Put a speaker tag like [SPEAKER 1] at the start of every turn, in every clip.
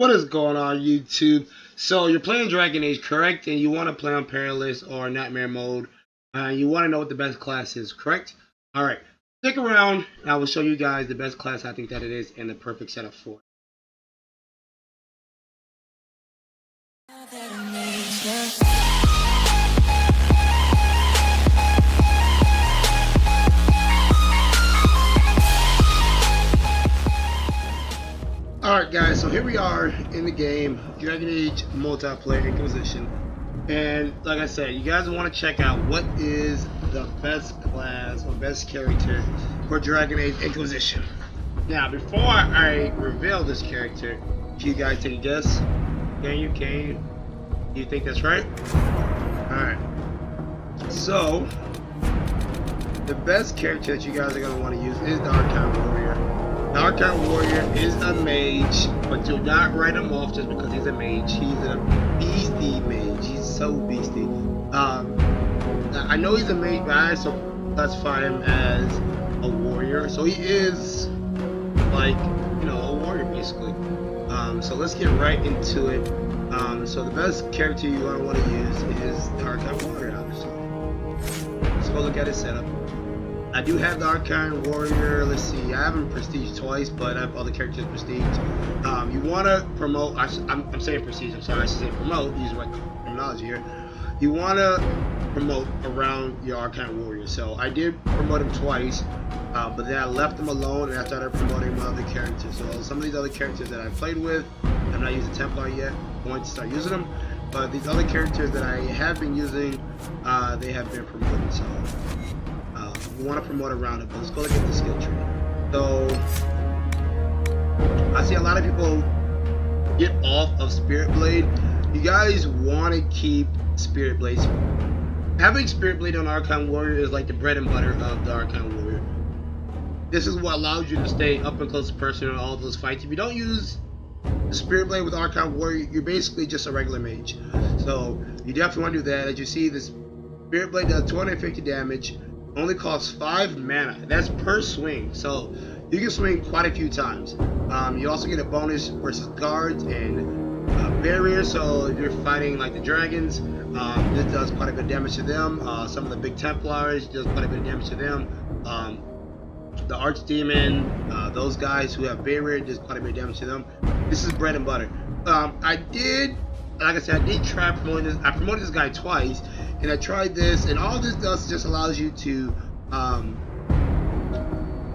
[SPEAKER 1] What is going on, YouTube? So you're playing Dragon Age, correct? And you want to play on Perilous or Nightmare mode. You want to know what the best class is, correct? All right. Stick around, and I will show you guys the best class I think that it is and the perfect setup for it. Alright guys, so here we are in the game, Dragon Age multiplayer Inquisition. And like I said, you guys want to check out what is the best class or best character for Dragon Age Inquisition. Now, before I reveal this character, can you guys take a guess? Can you? Do you think that's right? Alright. So, the best character that you guys are going to want to use is the Arcane Warrior. The Arcane Warrior is a mage, but do not write him off just because he's a mage. He's a beastie mage. He's so beastie. I know he's a mage, but I also classify him as a warrior. So he is like, you know, a warrior basically. So let's get right into it. So the best character you're going to want to use is the Arcane Warrior, obviously. Let's go look at his setup. I do have the Arcane Warrior. Let's see, I have him prestige twice, but I have other characters prestige. You want to promote, I'm saying prestige, I'm sorry, I should say promote, use my terminology here. You want to promote around your Arcane Warrior. So I did promote him twice, but then I left him alone and I started promoting my other characters. So some of these other characters that I played with, I'm not using Templar yet, I'm going to start using them. But these other characters that I have been using, they have been promoted. So we want to promote around it, but let's go look at the skill tree. So I see a lot of people get off of Spirit Blade. You guys want to keep Spirit Blades. Having Spirit Blade on Arcane Warrior is like the bread and butter of the Arcane Warrior. This is what allows you to stay up and close to person in all those fights. If you don't use the Spirit Blade with Arcane Warrior, you're basically just a regular mage. So you definitely want to do that. As you see, this Spirit Blade does 250 damage. Only costs 5 mana. That's per swing, so you can swing quite a few times. You also get a bonus versus guards and barriers. So if you're fighting like the dragons, this does quite a bit of damage to them. Some of the big Templars does quite a bit of damage to them. The Archdemon, those guys who have barrier does quite a bit of damage to them. This is bread and butter. Like I said, I did try promoting this. I promoted this guy twice, and I tried this, and all this does just allows you to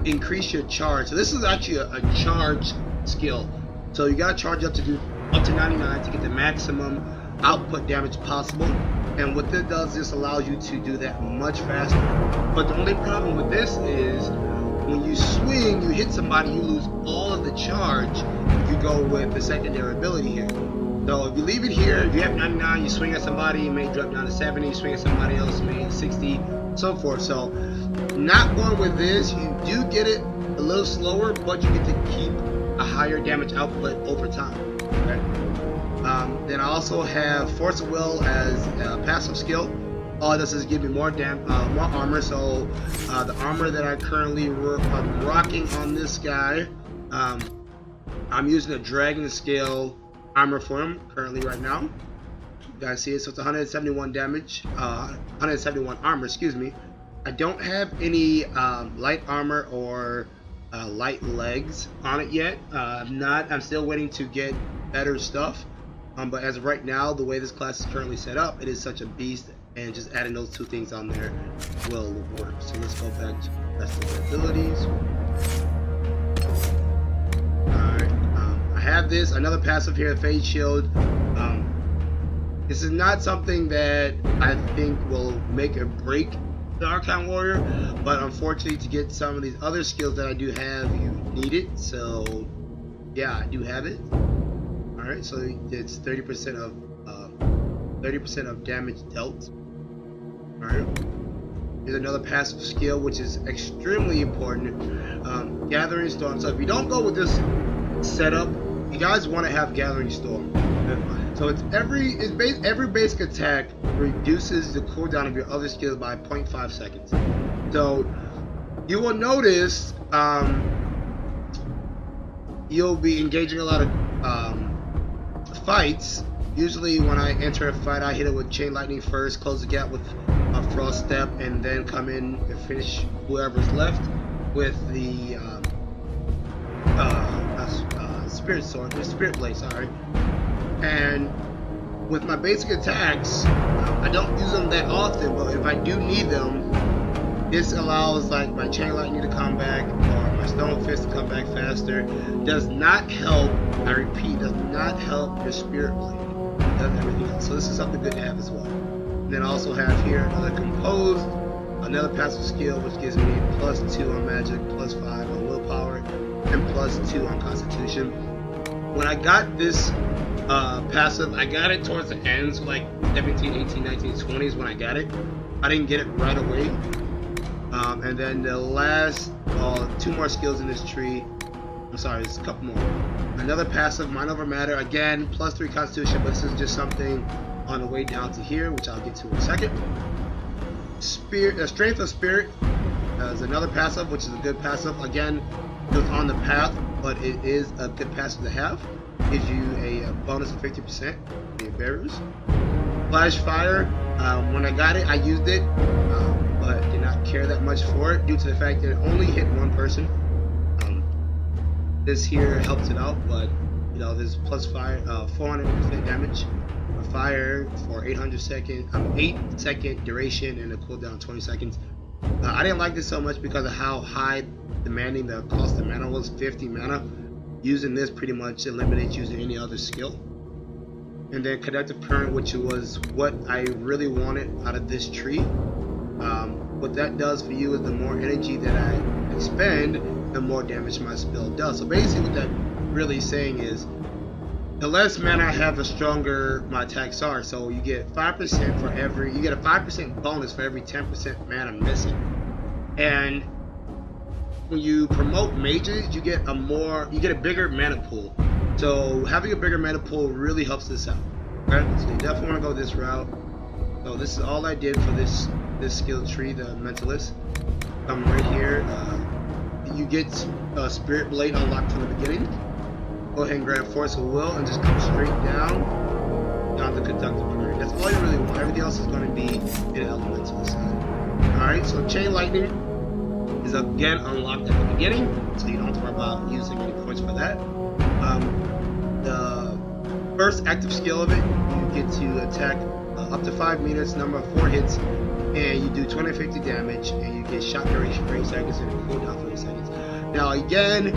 [SPEAKER 1] increase your charge. So this is actually a charge skill. So you gotta charge up to 99 to get the maximum output damage possible. And what this does, this allows you to do that much faster. But the only problem with this is when you swing, you hit somebody, you lose all of the charge if you go with the secondary ability here. So if you leave it here, if you have 99, you swing at somebody, you may drop down to 70, you swing at somebody else, you may 60, so forth. So not going with this, you do get it a little slower, but you get to keep a higher damage output over time. Okay? Then I also have Force of Will as a passive skill. All it does is give me more armor. So the armor that I currently am rocking on this guy, I'm using a dragon scale armor for him currently right now. You guys see it, so it's 171 damage, 171 armor, excuse me. I don't have any light armor or light legs on it yet. I'm still waiting to get better stuff. But as of right now, the way this class is currently set up, it is such a beast, and just adding those two things on there will work. So let's go back to the rest of the abilities. I have this, another passive here, Fade Shield. This is not something that I think will make or break the Arcane Warrior, but unfortunately to get some of these other skills that I do have, you need it. So yeah, I do have it. Alright, so it's 30% of damage dealt. Alright. Here's another passive skill which is extremely important. Gathering Storm. So if you don't go with this setup, you guys want to have Gathering Storm. So it's every basic attack reduces the cooldown of your other skills by 0.5 seconds. So you will notice you'll be engaging a lot of fights, usually when I enter a fight, I hit it with Chain Lightning first, close the gap with a Frost Step, and then come in and finish whoever's left with the Spirit Sword, the Spirit Blade, sorry. And with my basic attacks, I don't use them that often, but if I do need them, this allows like my Chain Lightning to come back or my Stone Fist to come back faster. Does not help, I repeat, does not help your Spirit Blade. It does everything else. So this is something good to have as well. And then I also have here another Composed, another passive skill which gives me +2 on Magic, +5 on Willpower, and +2 on Constitution. When I got this passive, I got it towards the ends, like 17, 18, 19, 20s when I got it. I didn't get it right away. And then the last 2 more skills in this tree. I'm sorry, there's a couple more. Another passive, Mind Over Matter, again, +3 Constitution, but this is just something on the way down to here, which I'll get to in a second. Strength of Spirit is another passive, which is a good passive. Again, it's on the path, but it is a good passive to have. Gives you a bonus of 50% for your barriers. Flash Fire, when I got it, I used it, but did not care that much for it due to the fact that it only hit one person. This here helps it out, but you know, there's +5, 400% damage. Fire for 8 second duration and a cooldown 20 seconds. I didn't like this so much because of how high demanding the cost of mana was, 50 mana. Using this pretty much eliminates using any other skill. And then Conductive Current, which was what I really wanted out of this tree. What that does for you is the more energy that I expend, the more damage my spell does. So basically what that really saying is, the less mana I have, the stronger my attacks are. So you get 5% for every, you get a 5% bonus for every 10% mana missing. And when you promote mages, you get a bigger mana pool. So having a bigger mana pool really helps this out. Okay? So you definitely want to go this route. So this is all I did for this skill tree, the Mentalist. Come right here. You get Spirit Blade unlocked from the beginning. Go ahead and grab Force of Will and just come straight down to Conductive Current. That's all you really want. Everything else is going to be in elemental side. Alright, so Chain Lightning is again unlocked at the beginning, so you don't have to worry about using any points for that. The first active skill of it, you get to attack up to 5 meters, number of 4 hits, and you do 250 damage, and you get shot duration 30 seconds and a cooldown 30 seconds. Now again,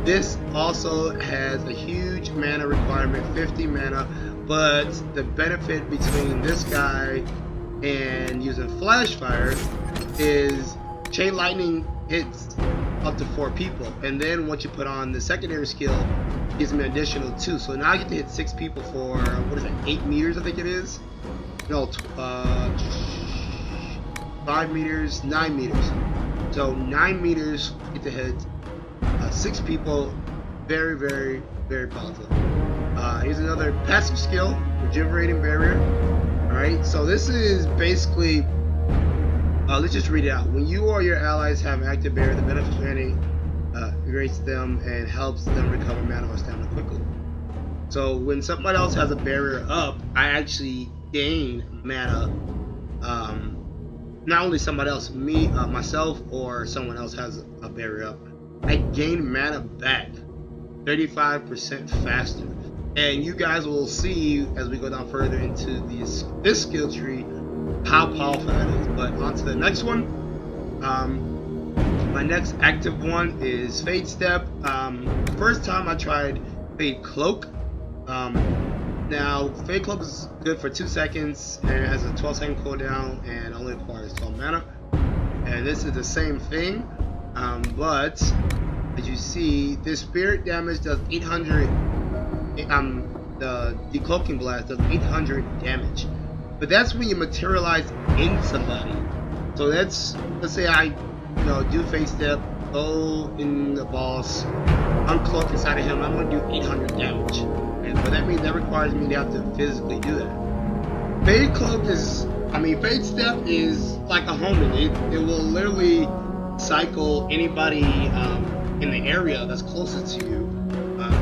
[SPEAKER 1] this also has a huge mana requirement, 50 mana, but the benefit between this guy and using Flash Fire is Chain Lightning hits up to 4 people, and then once you put on the secondary skill, it gives me an additional 2. So now I get to hit 6 people for, what is it, 8 meters I think it is? No, 5 meters, 9 meters. So 9 meters get to hit 6 people. Very, very, very powerful. Here's another passive skill, Rejuvenating Barrier. Alright, so this is basically, let's just read it out. When you or your allies have an active barrier, the beneficiary rates them and helps them recover mana or stamina quickly. So when somebody else has a barrier up, I actually gain mana. Not only somebody else, me, myself, or someone else has a barrier up, I gain mana back 35% faster. And you guys will see as we go down further into this skill tree how powerful that is. But on to the next one. My next active one is Fade Step. First time I tried Fade Cloak. Now Fade Cloak is good for 2 seconds and it has a 12-second cooldown and only requires 12 mana. And this is the same thing, but as you see, this spirit damage does 800. The Decloaking Blast does 800 damage, but that's when you materialize in somebody. So let's say I do Fade Step, go in the boss, uncloak inside of him, I'm going to do 800 damage. And but that means that requires me to have to physically do that. Fade Step is like a homing. It will literally cycle anybody in the area that's closest to you.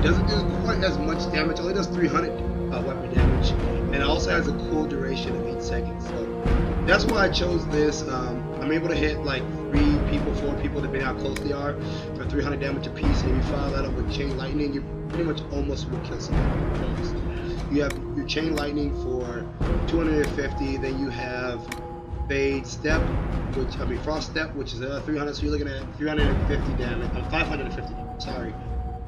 [SPEAKER 1] Doesn't do quite as much damage, only does 300 weapon damage, and it also has a cool duration of 8 seconds. So that's why I chose this. I'm able to hit like 3 people, 4 people, depending how close they are, for 300 damage apiece. And if you follow that up with chain lightning, you pretty much almost will kill somebody. Almost. You have your chain lightning for 250. Then you have fade step, frost step, which is 300. So you're looking at 350 damage. 550. Sorry.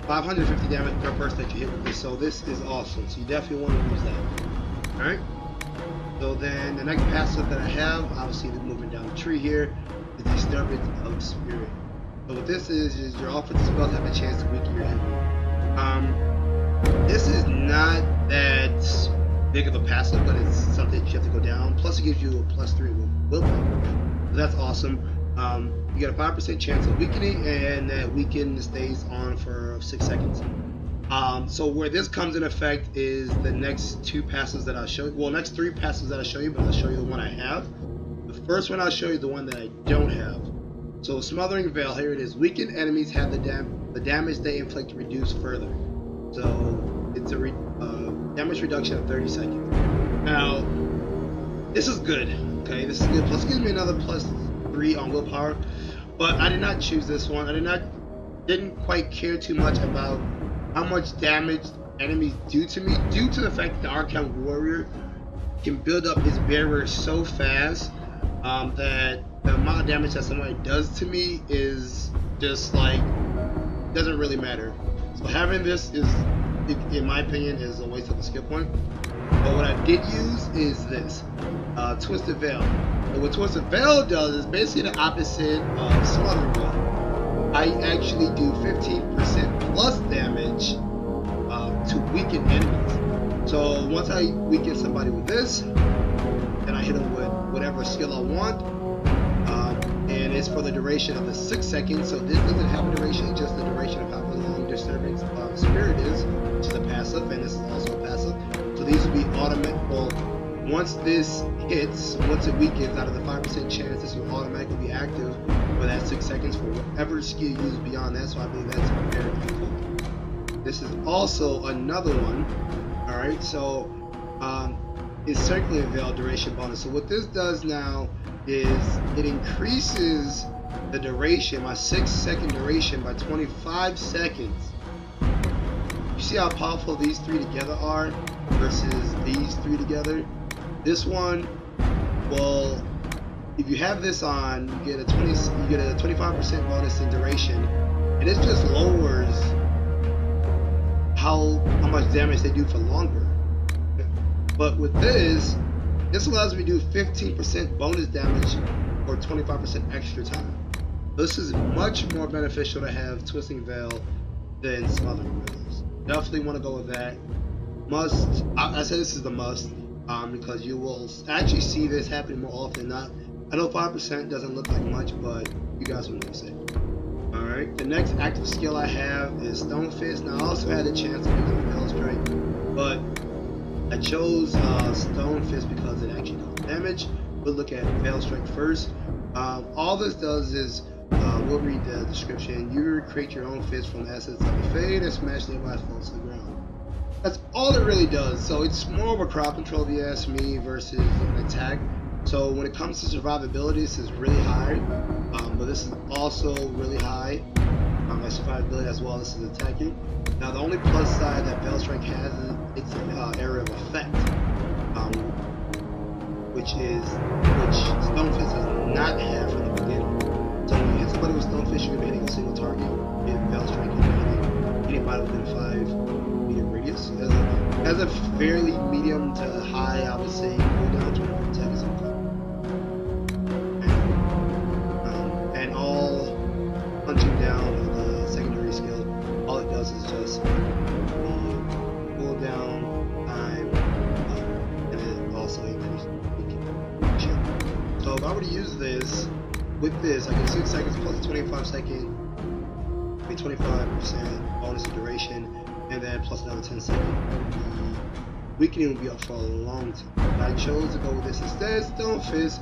[SPEAKER 1] 550 damage per person that you hit with this, so this is awesome. So you definitely want to use that. Alright? So then the next passive that I have, obviously moving down the tree here, is Disturbance of Spirit. So what this is your offensive spells have a chance to weaken your enemy. This is not that big of a passive, but it's something that you have to go down. Plus it gives you a +3 willpower. So that's awesome. You get a 5% chance of weakening, and that weaken stays on for 6 seconds. So where this comes in effect is the next 2 passes that I'll show you. Well, next 3 passes that I'll show you, but I'll show you the one I have. The first one I'll show you the one that I don't have. So Smothering Veil, here it is. Weakened enemies have the damage they inflict reduced further. So it's a damage reduction of 30 seconds. Now, this is good. Okay, this is good. Plus it gives me another +3 on willpower, but I did not choose this one. I didn't quite care too much about how much damage enemies do to me, due to the fact that the Arcane Warrior can build up his barrier so fast that the amount of damage that somebody does to me is just like, doesn't really matter. So having this is, in my opinion, is a waste of a skill point. But what I did use is this, Twisted Veil. And what Twisted Veil does is basically the opposite of Smothering Veil. I actually do 15% plus damage to weaken enemies. So once I weaken somebody with this, then I hit them with whatever skill I want. And it's for the duration of the 6 seconds. So this doesn't have a duration, it's just the duration of how long Disturbance of Spirit is, which is a passive, and this is also a passive. So these will be automatic. Well, once this hits, once it weakens, out of the 5% chance, this will automatically be active for that 6 seconds for whatever skill you use beyond that. So I believe that's very helpful. This is also another one. Alright, so it's Circling Veil duration bonus. So what this does now is it increases the duration, my 6-second duration, by 25 seconds. You see how powerful these 3 together are versus these 3 together? This one, well, if you have this on, you get a 25% bonus in duration, and it just lowers how much damage they do for longer. But with this allows me to do 15% bonus damage or 25% extra time. This is much more beneficial to have Twisting Veil than Smothering Veils. Definitely want to go with that. Must, I say this is the must, because you will actually see this happening more often than not. I know 5% doesn't look like much, but you guys will notice it. Alright, the next active skill I have is Stone Fist. Now I also had a chance of using Veil Strike, but I chose Stone Fist because it actually does damage. We'll look at Veil Strike first. All this does is, we'll read the description. You create your own fist from the essence of the fade and smash nearby foes to the ground. That's all it really does. So it's more of a crowd control if you ask me versus an attack. So when it comes to survivability, this is really high, but this is also really high. My survivability as well, this is attacking. Now the only plus side that Veil Strike has is it's an area of effect, which Stone Fist does not have from the beginning. So when you hit somebody with Stone Fist, you're going to be hitting a single target. With Veil Strike, you're hitting anybody within a 5-meter radius. It has a fairly medium to high, I would say, cooldown, 24 seconds. And all punching down the secondary skill, all it does is just cooldown time, and it also increases the. So if I were to use this, with this, I get 6 seconds plus a 25% bonus of duration, and then plus another 10 seconds. The weakening will be up for a long time. I chose to go with this instead, Stone Fist,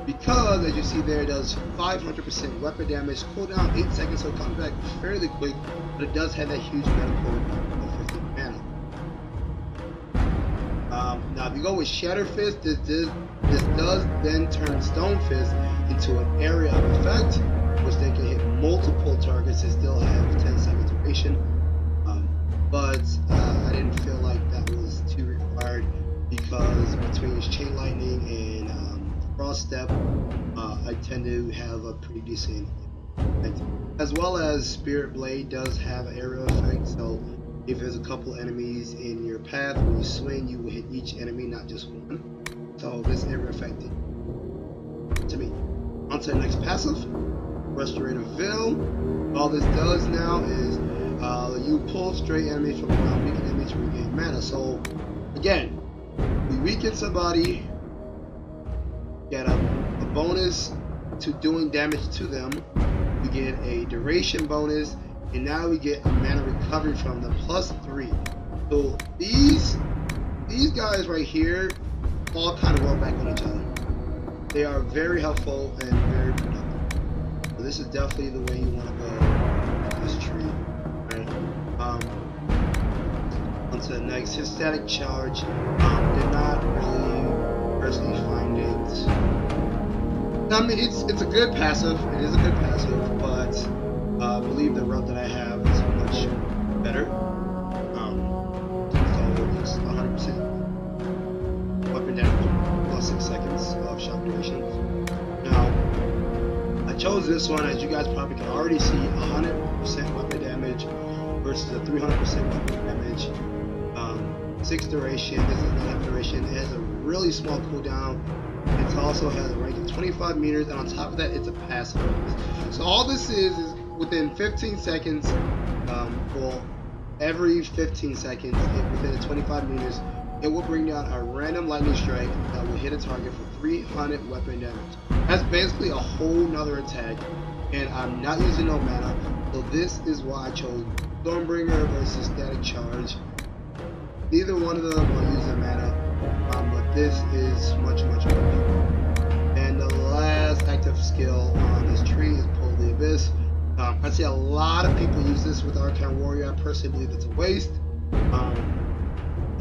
[SPEAKER 1] because as you see there, it does 500% weapon damage, cooldown 8 seconds, so it comes back fairly quick, but it does have that huge medical of 50 mana. Now, if you go with Shatter Fist, this does then turn Stone Fist into an area of effect, which they can hit multiple targets and still have 10-second duration. But I didn't feel like that was too required because between Chain Lightning and Frost Step, I tend to have a pretty decent effect. As well as Spirit Blade does have an aerial effect, so if there's a couple enemies in your path, when you swing, you will hit each enemy, not just one. So this area effect to me. On to the next passive, Restorative Veil. All this does now is you pull stray enemies from around weakened enemies to regain mana. So again, we weaken somebody, get a bonus to doing damage to them, we get a duration bonus, and now we get a mana recovery from them +3. So these guys right here all kind of work back on each other. They are very helpful and very productive. So this is definitely the way you want to go with this tree. Right? On to the next, his static charge. Did not really personally find it. I mean, it's a good passive. It is a good passive, but I believe the route that I have is much better. So it's 100% weapon damage +6 seconds of shock duration. Now, I chose this one, as you guys probably can already see, 100% weapon damage versus a 300% weapon damage. 6 duration. This is not have duration. It has a really small cooldown. It also has a range of 25 meters, and on top of that, it's a passive. So all this is within 15 seconds, well, every 15 seconds, within the 25 meters, it will bring down a random lightning strike that will hit a target for 300 weapon damage. That's basically a whole nother attack, and I'm not using no mana, so this is why I chose Stormbringer versus Static Charge. Neither one of them will use their mana, but this is much better. And the last active skill on this tree is Pull the Abyss. I see a lot of people use this with Arcane Warrior. I personally believe it's a waste. But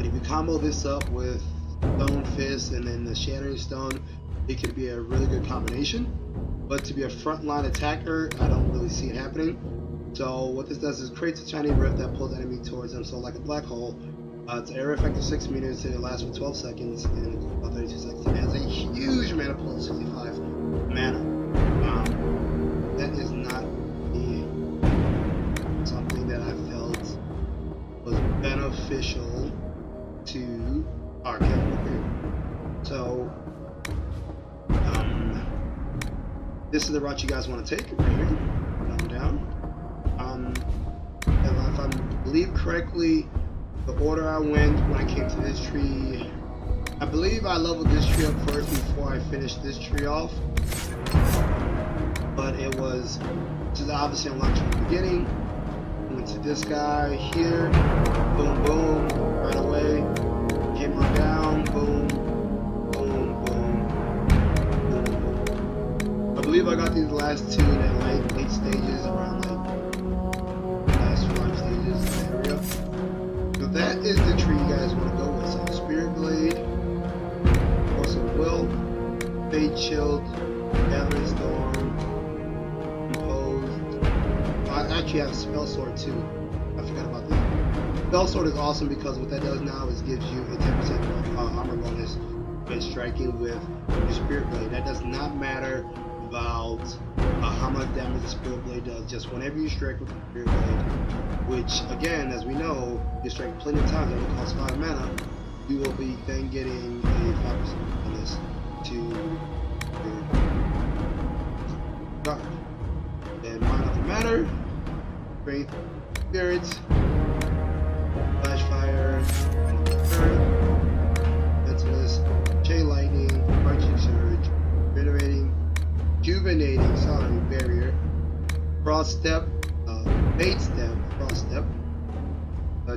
[SPEAKER 1] if you combo this up with Stone Fist and then the Shattering Stone, it could be a really good combination. But to be a frontline attacker, I don't really see it happening. So what this does is creates a tiny rift that pulls the enemy towards them, so like a black hole. It's an area effect of 6 meters and it lasts for 12 seconds and about 32 seconds. It has a huge mana pool, 65 mana. That is not something that I felt was beneficial to Arcane Warrior. So this is the route you guys want to take right here. Down. If I believe correctly, the order I went when I came to this tree, I believe I leveled this tree up first before I finished this tree off. But it was just obviously unlocked from the beginning. Went to this guy here, boom, boom, right away. Came on down, boom, boom, boom, boom, boom. I believe I got these last two in like 8 stages, around like last 5 stages in that area. So that is the tree you guys want to go with. So Spirit Blade, Force of Will, Fade Shield, Gathering Storm, Composed. I actually have Spell Sword too. I forgot about that. Spell Sword is awesome because what that does now is gives you a 10% armor bonus when striking with your Spirit Blade. That does not matter about how much damage the Spirit Blade does. Just whenever you strike with the Spirit Blade, which again, as we know, you strike plenty of times, it will cost 5 mana, you will be then getting a 5% bonus to your guard. Then Mind of Matter, Strength, Spirits, Flash Fire, Mentalist, Chain Lightning, Arching Surge, Rejuvenating, Barrier, Frost Step, Fade Step, Frost Step,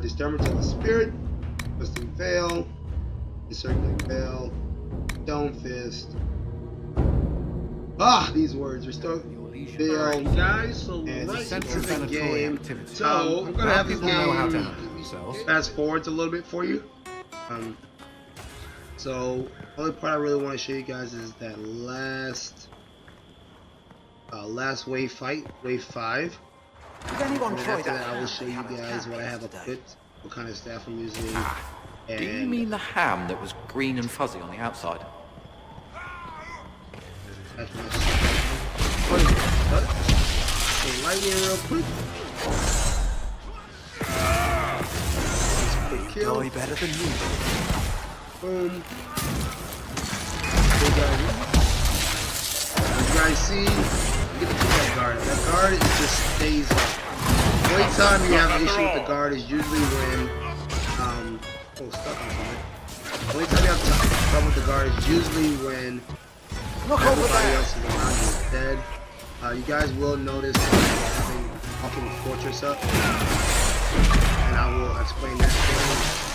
[SPEAKER 1] Disturbance of the Spirit, Twisting Veil, Encircling Veil, Stone Fist. These words, Restore Veil,
[SPEAKER 2] guys, so
[SPEAKER 1] and
[SPEAKER 2] right
[SPEAKER 1] Central
[SPEAKER 2] into the
[SPEAKER 1] game.
[SPEAKER 2] activity.
[SPEAKER 1] So I'm gonna have this
[SPEAKER 2] People know how to
[SPEAKER 1] game
[SPEAKER 2] handle themselves.
[SPEAKER 1] fast forward a little bit for you. So, only part I really want to show you guys is that last wave fight, wave 5.
[SPEAKER 2] Did anyone
[SPEAKER 1] And then
[SPEAKER 2] try
[SPEAKER 1] after
[SPEAKER 2] that
[SPEAKER 1] that, I will
[SPEAKER 2] ham
[SPEAKER 1] show
[SPEAKER 2] they
[SPEAKER 1] you
[SPEAKER 2] had at
[SPEAKER 1] guys what I have
[SPEAKER 2] camp
[SPEAKER 1] equipped, what kind of staff I'm using.
[SPEAKER 3] Do you mean the ham that was green and fuzzy on the outside?
[SPEAKER 1] That's my so lightning real quick. Quick kill.
[SPEAKER 2] Die better than you.
[SPEAKER 1] Boom. Big guy. As you guys see, you get to keep that guard. That guard is just stays up. The only time you have an issue with the guard is usually when stuck on something. The only time you have trouble with the guard is usually when everybody else is around you is dead. You guys will notice that I'm having Walking Fortress up, and I will explain that to you.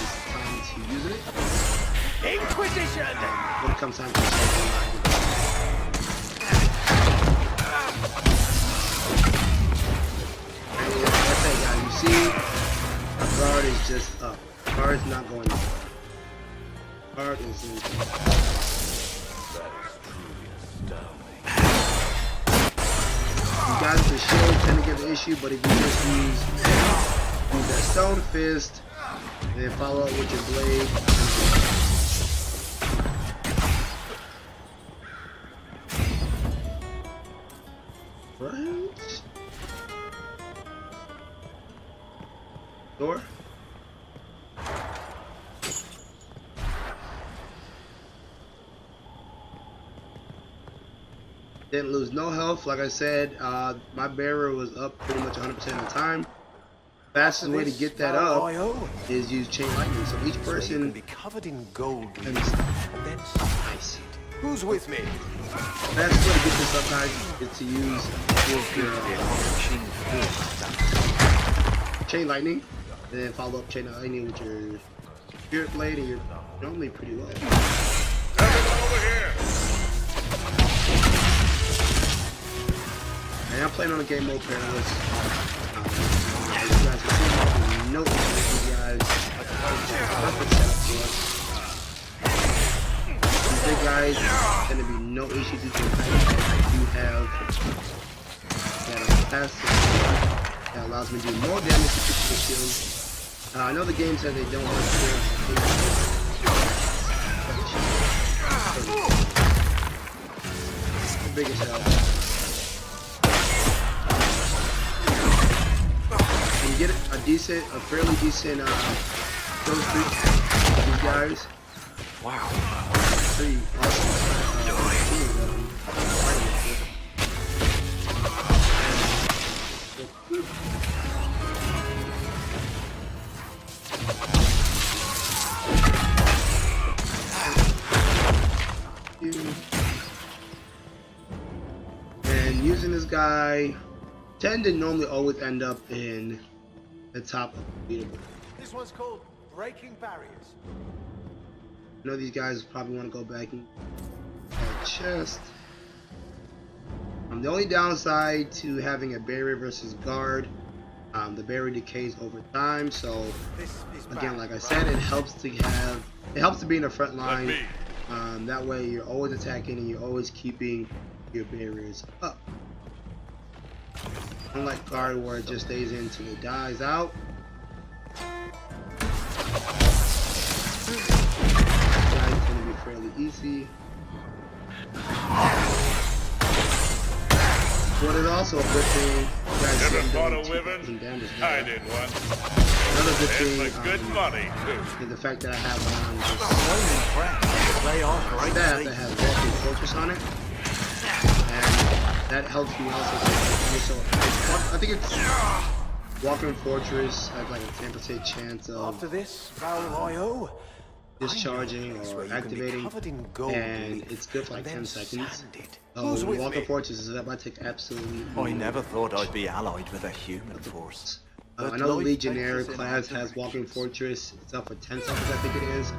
[SPEAKER 1] It's time to use it.
[SPEAKER 2] Inquisition!
[SPEAKER 1] When it comes time to use it. And like I say, guys, you see, the guard is just up. The guard is not going up. The guard is in. You guys with the shield tend to get the issue, but if you just use that stone fist and then follow up with your blade. Right? Door? Didn't lose no health. Like I said, my barrier was up pretty much 100% of the time. Fastest way to get that up is use chain lightning. So each person
[SPEAKER 2] can be covered in gold.
[SPEAKER 1] And
[SPEAKER 2] then
[SPEAKER 1] nice.
[SPEAKER 2] Who's with me?
[SPEAKER 1] Fastest way to get this up, guys, is to use your chain lightning, and then follow up chain lightning with your spirit blade, and you're normally pretty low.
[SPEAKER 4] Everyone over here!
[SPEAKER 1] And I'm playing on a game mode Perilous. As you guys can see, no issues, you guys. Perfect setup for us. These big guys, there's gonna be no issues with your height. I do have that passive that allows me to do more damage to the shield. I know the game says they don't want to the biggest help. You get a fairly decent kill streak with these guys.
[SPEAKER 3] Wow.
[SPEAKER 1] Pretty awesome. And using this guy tend to normally always end up in the top of the leaderboard.
[SPEAKER 2] This one's called Breaking Barriers.
[SPEAKER 1] I know these guys probably want to go back and chest. The only downside to having a barrier versus guard, the barrier decays over time. So again, like I said, it helps to be in the front line. That way, you're always attacking and you're always keeping your barriers up. Unlike guard, where it just stays in until it dies out. It's going to be fairly easy. What is also a good thing, you guys
[SPEAKER 4] Ever
[SPEAKER 1] see
[SPEAKER 4] fought
[SPEAKER 1] I'm
[SPEAKER 4] a
[SPEAKER 1] doing
[SPEAKER 4] wyvern?
[SPEAKER 1] damage
[SPEAKER 4] I
[SPEAKER 1] now.
[SPEAKER 4] did one.
[SPEAKER 1] Another good
[SPEAKER 4] It's
[SPEAKER 1] thing
[SPEAKER 4] for good money, too.
[SPEAKER 1] is the fact that I have on this
[SPEAKER 2] They are great.
[SPEAKER 1] staff that has Walking Fortress on it. And that helps me also. So I think it's Walking Fortress has like a 10% chance of
[SPEAKER 2] After this, Val
[SPEAKER 1] discharging or activating, and it's good for like 10 seconds. Walking Fortress is about to take absolutely
[SPEAKER 2] I never thought I'd be allied with a human force.
[SPEAKER 1] I know the Legionnaire class has Walking Fortress. It's up for 10 seconds, I think it is.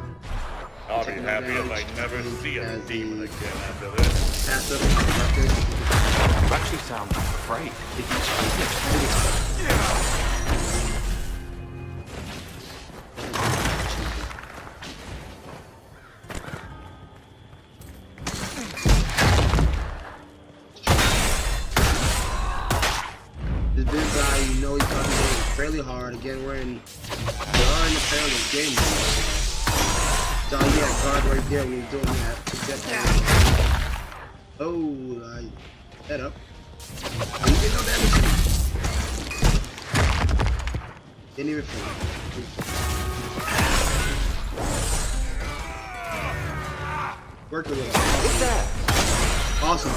[SPEAKER 4] I'll be happy if I never see a demon again after this.
[SPEAKER 1] Passive,
[SPEAKER 3] You actually sound afraid.
[SPEAKER 1] game mode. So yeah, guard right there when you're doing that. To get that. Oh, I head up. Oh, you did no damage. Didn't even feel it. Worked a little.
[SPEAKER 2] What's that?
[SPEAKER 1] Awesome.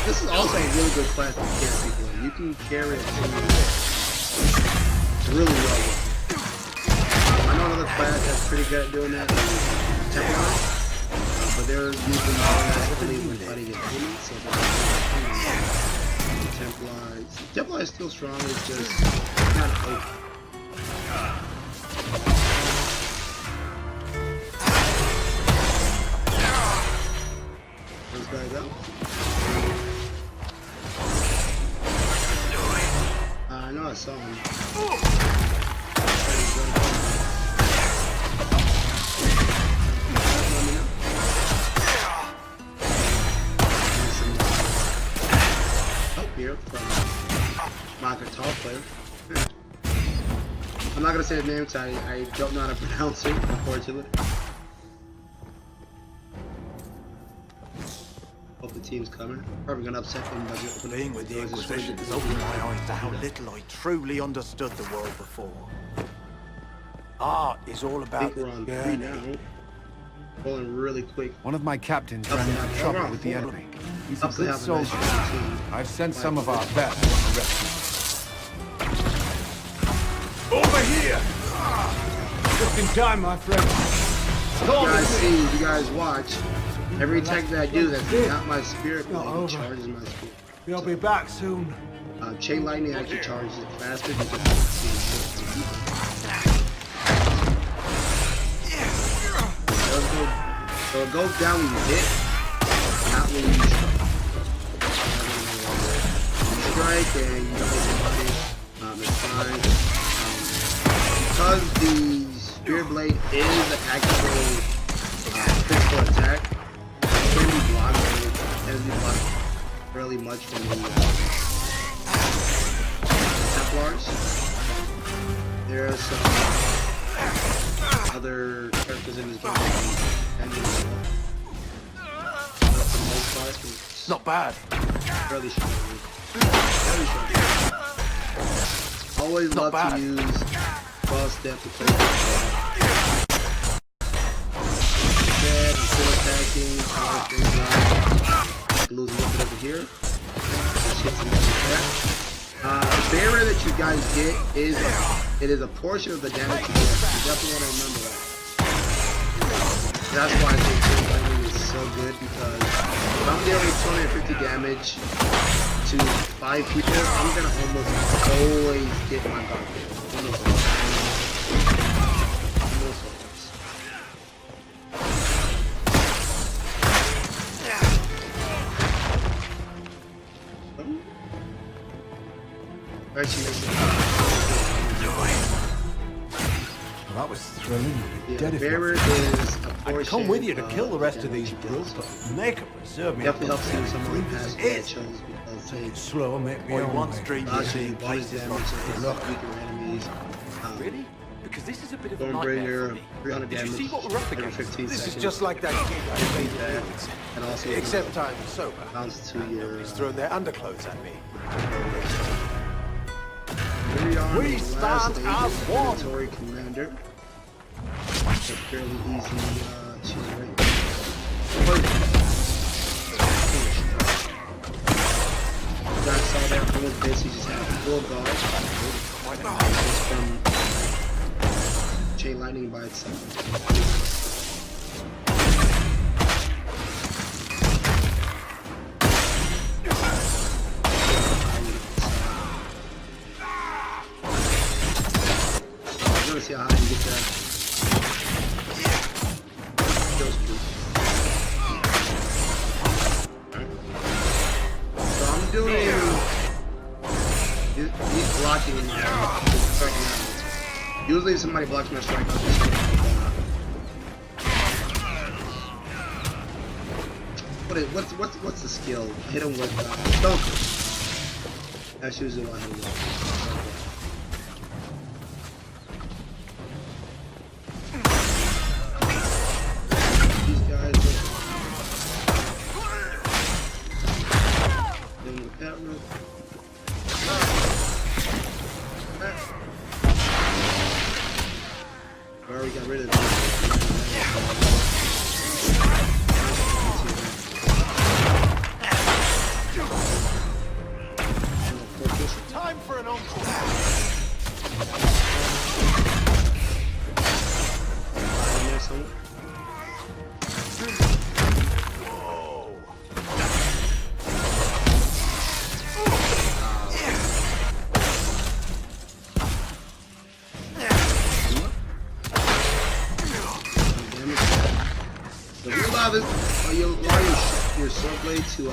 [SPEAKER 1] This is also a really good class to carry people in. You can carry a team really well. I know another class that's pretty good at doing that. Templar, but they're usually more heavily when fighting against humans, so Templar is still strong. It's just kind of open. Those guys out. I know I saw him. Help here from my guitar player. I'm not gonna say his name because I don't know how to pronounce it, unfortunately. Hope the team's coming. Probably gonna upset them by just opening
[SPEAKER 2] Being with the Inquisition has opened my eyes to how little I truly understood the world before. Art is all
[SPEAKER 1] I
[SPEAKER 2] about
[SPEAKER 1] think we're on 3 now. Rolling really quick.
[SPEAKER 5] One of my captains ran into trouble with the enemy. He's a good soldier. I've sent some of our best on the rescue.
[SPEAKER 2] Over here!
[SPEAKER 5] Just in time, my friend.
[SPEAKER 1] You guys see, you guys watch. Every attack that I do that's not my spirit blade charges my spirit.
[SPEAKER 5] We'll be back soon.
[SPEAKER 1] Chain lightning actually charges it faster than just so it goes down when you hit, not when you strike. You strike and you don't hit somebody, it's fine. Because the spirit blade is an actual physical attack, it can be blocked, and it can be blocked fairly much from the Templars. There are some other characters in this game and
[SPEAKER 2] Not bad.
[SPEAKER 1] fairly strong. Very strong. Always
[SPEAKER 2] Not
[SPEAKER 1] love
[SPEAKER 2] bad.
[SPEAKER 1] to use cross step to play. Dead, I'm still attacking, all things like lose a little bit over here. The barrier that you guys get is a portion of the damage you get. You definitely want to remember that. That's why I think chain lightning is so good, because if I'm dealing 250 damage to 5 people, I'm gonna almost always get my guard hit. Almost always.
[SPEAKER 5] Well, that was thrilling.
[SPEAKER 1] Yeah,
[SPEAKER 5] Dead if
[SPEAKER 1] barrier
[SPEAKER 5] not.
[SPEAKER 1] is a portion.
[SPEAKER 5] I'd come with you to kill the rest of these
[SPEAKER 1] damage
[SPEAKER 5] brutes,
[SPEAKER 1] dealt.
[SPEAKER 5] but they could preserve me.
[SPEAKER 1] Definitely helps you someone pass the
[SPEAKER 5] It
[SPEAKER 1] chose because they
[SPEAKER 5] slow, make me
[SPEAKER 2] I
[SPEAKER 5] own
[SPEAKER 2] once
[SPEAKER 5] way.
[SPEAKER 2] dreamed of
[SPEAKER 1] dodge
[SPEAKER 2] seeing
[SPEAKER 1] you, bonus
[SPEAKER 2] places
[SPEAKER 1] damage
[SPEAKER 2] like
[SPEAKER 1] against weaker enemies.
[SPEAKER 3] Really? Because this is a bit of a
[SPEAKER 1] Storm
[SPEAKER 3] nightmare
[SPEAKER 1] Breaker,
[SPEAKER 3] for me.
[SPEAKER 1] 300
[SPEAKER 3] Did
[SPEAKER 1] damage
[SPEAKER 3] you see what we're up
[SPEAKER 1] every
[SPEAKER 3] against?
[SPEAKER 1] 15
[SPEAKER 2] This
[SPEAKER 1] seconds.
[SPEAKER 2] is just like that gig I played
[SPEAKER 1] that,
[SPEAKER 2] in Leeds.
[SPEAKER 1] and also
[SPEAKER 2] Except I'm sober.
[SPEAKER 1] bounce to your.
[SPEAKER 2] He's thrown their underclothes at me.
[SPEAKER 1] Here we are.
[SPEAKER 2] We
[SPEAKER 1] on the
[SPEAKER 2] stand
[SPEAKER 1] last stage
[SPEAKER 2] as
[SPEAKER 1] of
[SPEAKER 2] one.
[SPEAKER 1] Military Commander. It's a fairly easy choose right. You guys saw that from his base, he just had full guard. Just from chain lightning by itself. I'm gonna see how you get that. Kills true. So I'm doing. He's blocking striking out. Usually if somebody blocks my strike, I'll just what What's the skill? Hit him with Stone. That's usually what I hit him with. These guys dealing with that one. I already got rid of this.
[SPEAKER 2] Time for an encore.
[SPEAKER 1] So if you allow this, your sword blade to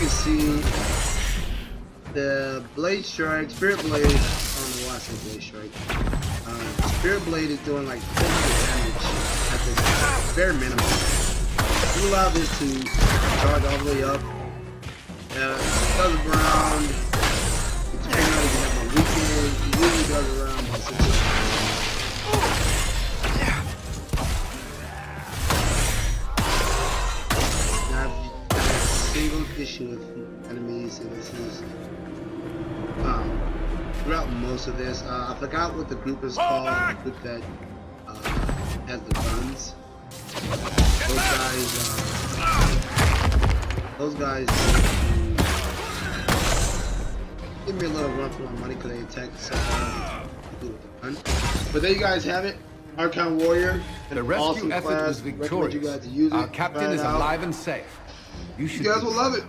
[SPEAKER 1] see the Blade Strike, Spirit Blade, I don't know why I said Blade Strike. Spirit Blade is doing like 400 damage at this bare minimum. If you allow this to charge all the way up, it does around, depending on if you have a weekend, it usually does around about 6 hours. Issue with enemies, and this is throughout most of this. I forgot what the group is called. The group that has the guns. Those guys give me a little run for my money because they attack so hard with the gun. But there you guys have it. Arcane Warrior.
[SPEAKER 5] The rescue
[SPEAKER 1] awesome
[SPEAKER 5] effort
[SPEAKER 1] class.
[SPEAKER 5] was victorious.
[SPEAKER 1] You guys to use it.
[SPEAKER 5] Our captain is alive and safe. You
[SPEAKER 1] guys will love it.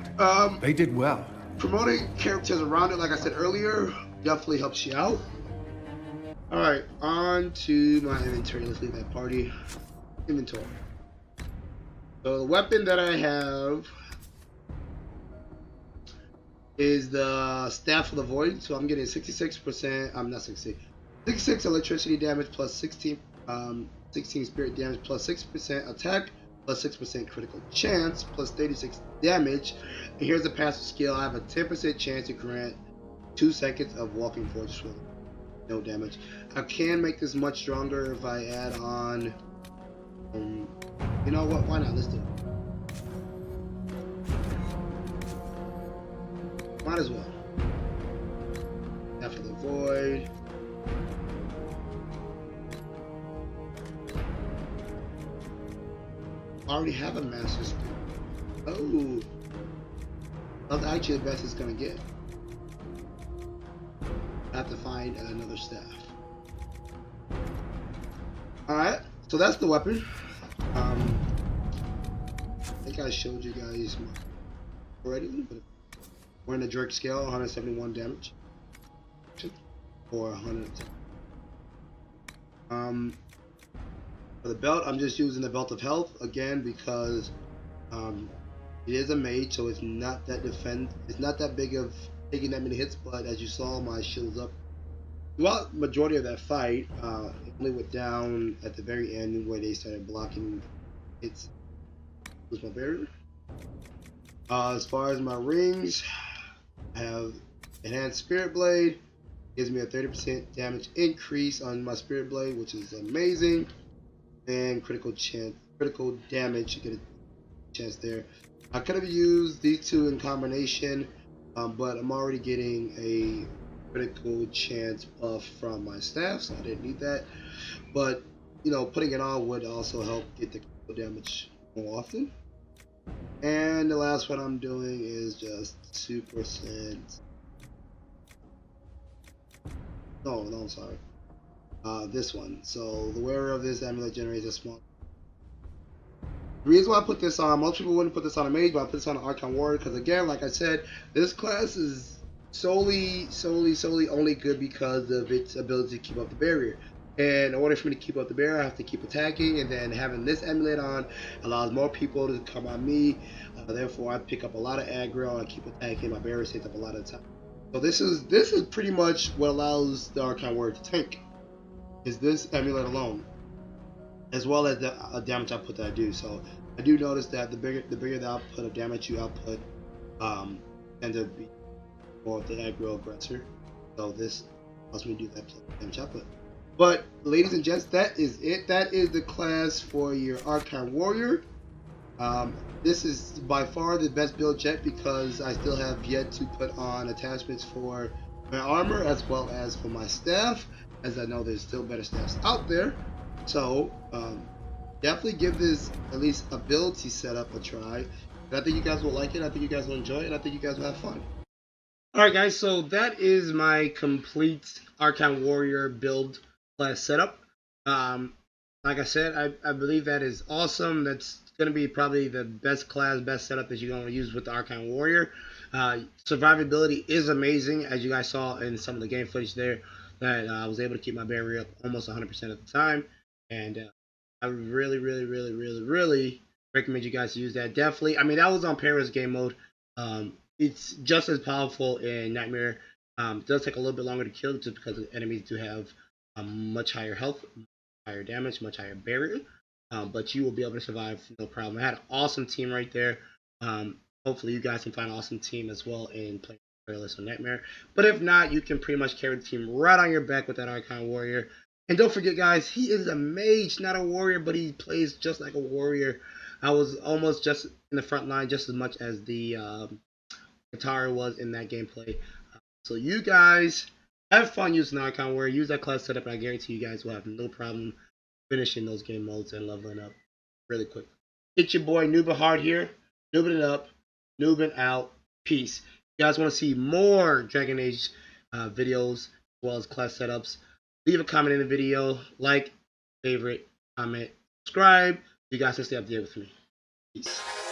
[SPEAKER 5] They did well.
[SPEAKER 1] Promoting characters around it, like I said earlier, definitely helps you out. Alright, on to my inventory. Let's leave that party. Inventory. So the weapon that I have is the Staff of the Void. So I'm getting 66%, I'm not 60. 66 electricity damage plus 16 spirit damage plus 6% attack plus 6% critical chance, plus 36 damage. And here's the passive skill. I have a 10% chance to grant 2 seconds of walking force with no damage. I can make this much stronger if I add on, you know what, why not, let's do it. Might as well. After the void. I already have a master skill. Oh, that's actually the best it's gonna get. I have to find another staff. Alright, so that's the weapon. I think I showed you guys already, but we're in the Drake scale, 171 damage. Or 100. For the belt, I'm just using the Belt of Health again because it is a mage, so it's not that it's not that big of taking that many hits. But as you saw, my shield's up throughout the majority of that fight. It only went down at the very end where they started blocking hits with my barrier. As far as my rings, I have Enhanced Spirit Blade. Gives me a 30% damage increase on my Spirit Blade, which is amazing. And critical damage, you get a chance there. I could have used these two in combination, but I'm already getting a critical chance buff from my staff, so I didn't need that. But you know, putting it on would also help get the critical damage more often. And the last one I'm doing is just 2%. No, I'm sorry. this one. So the wearer of this amulet generates a small. The reason why I put this on, most people wouldn't put this on a mage, but I put this on an Arcane warrior because, again, like I said, this class is solely only good because of its ability to keep up the barrier. And in order for me to keep up the barrier, I have to keep attacking, and then having this amulet on allows more people to come on me. Therefore, I pick up a lot of aggro. I keep attacking. My barrier stays up a lot of the time. So this is pretty much what allows the Arcane warrior to tank. Is this amulet alone, as well as the damage output that I do. So I do notice that the bigger the output of damage you output, tend to be more of the aggro aggressor. So this allows me to do that plus damage output. But ladies and gents, that is it. That is the class for your Arcane warrior. This is by far the best build yet because I still have yet to put on attachments for my armor as well as for my staff, as I know there's still better staffs out there. So definitely give this at least ability setup a try. And I think you guys will like it. I think you guys will enjoy it. And I think you guys will have fun. Alright guys, so that is my complete Arcane warrior build class setup. Like I said, I believe that is awesome. That's going to be probably the best class, best setup that you're going to use with the Arcane warrior. Survivability is amazing, as you guys saw in some of the game footage there, that I was able to keep my barrier up almost 100% of the time. And I really recommend you guys to use that. Definitely, I mean, that was on Perilous game mode. It's just as powerful in Nightmare. It does take a little bit longer to kill just because the enemies do have much higher health, higher damage, much higher barrier. But you will be able to survive no problem. I had an awesome team right there. Hopefully you guys can find an awesome team as well in playing Perilous or Nightmare. But if not, you can pretty much carry the team right on your back with that Arcane warrior. And don't forget, guys, he is a mage, not a warrior, but he plays just like a warrior. I was almost just in the front line just as much as the Katara was in that gameplay. So you guys have fun using the Arcane warrior. Use that class setup, and I guarantee you guys will have no problem finishing those game modes and leveling up really quick. It's your boy Noobin Hard here. Noobin it up, Noobin out. Peace. If you guys want to see more Dragon Age videos as well as class setups, leave a comment in the video, like, favorite, comment, subscribe. You guys can stay updated with me. Peace.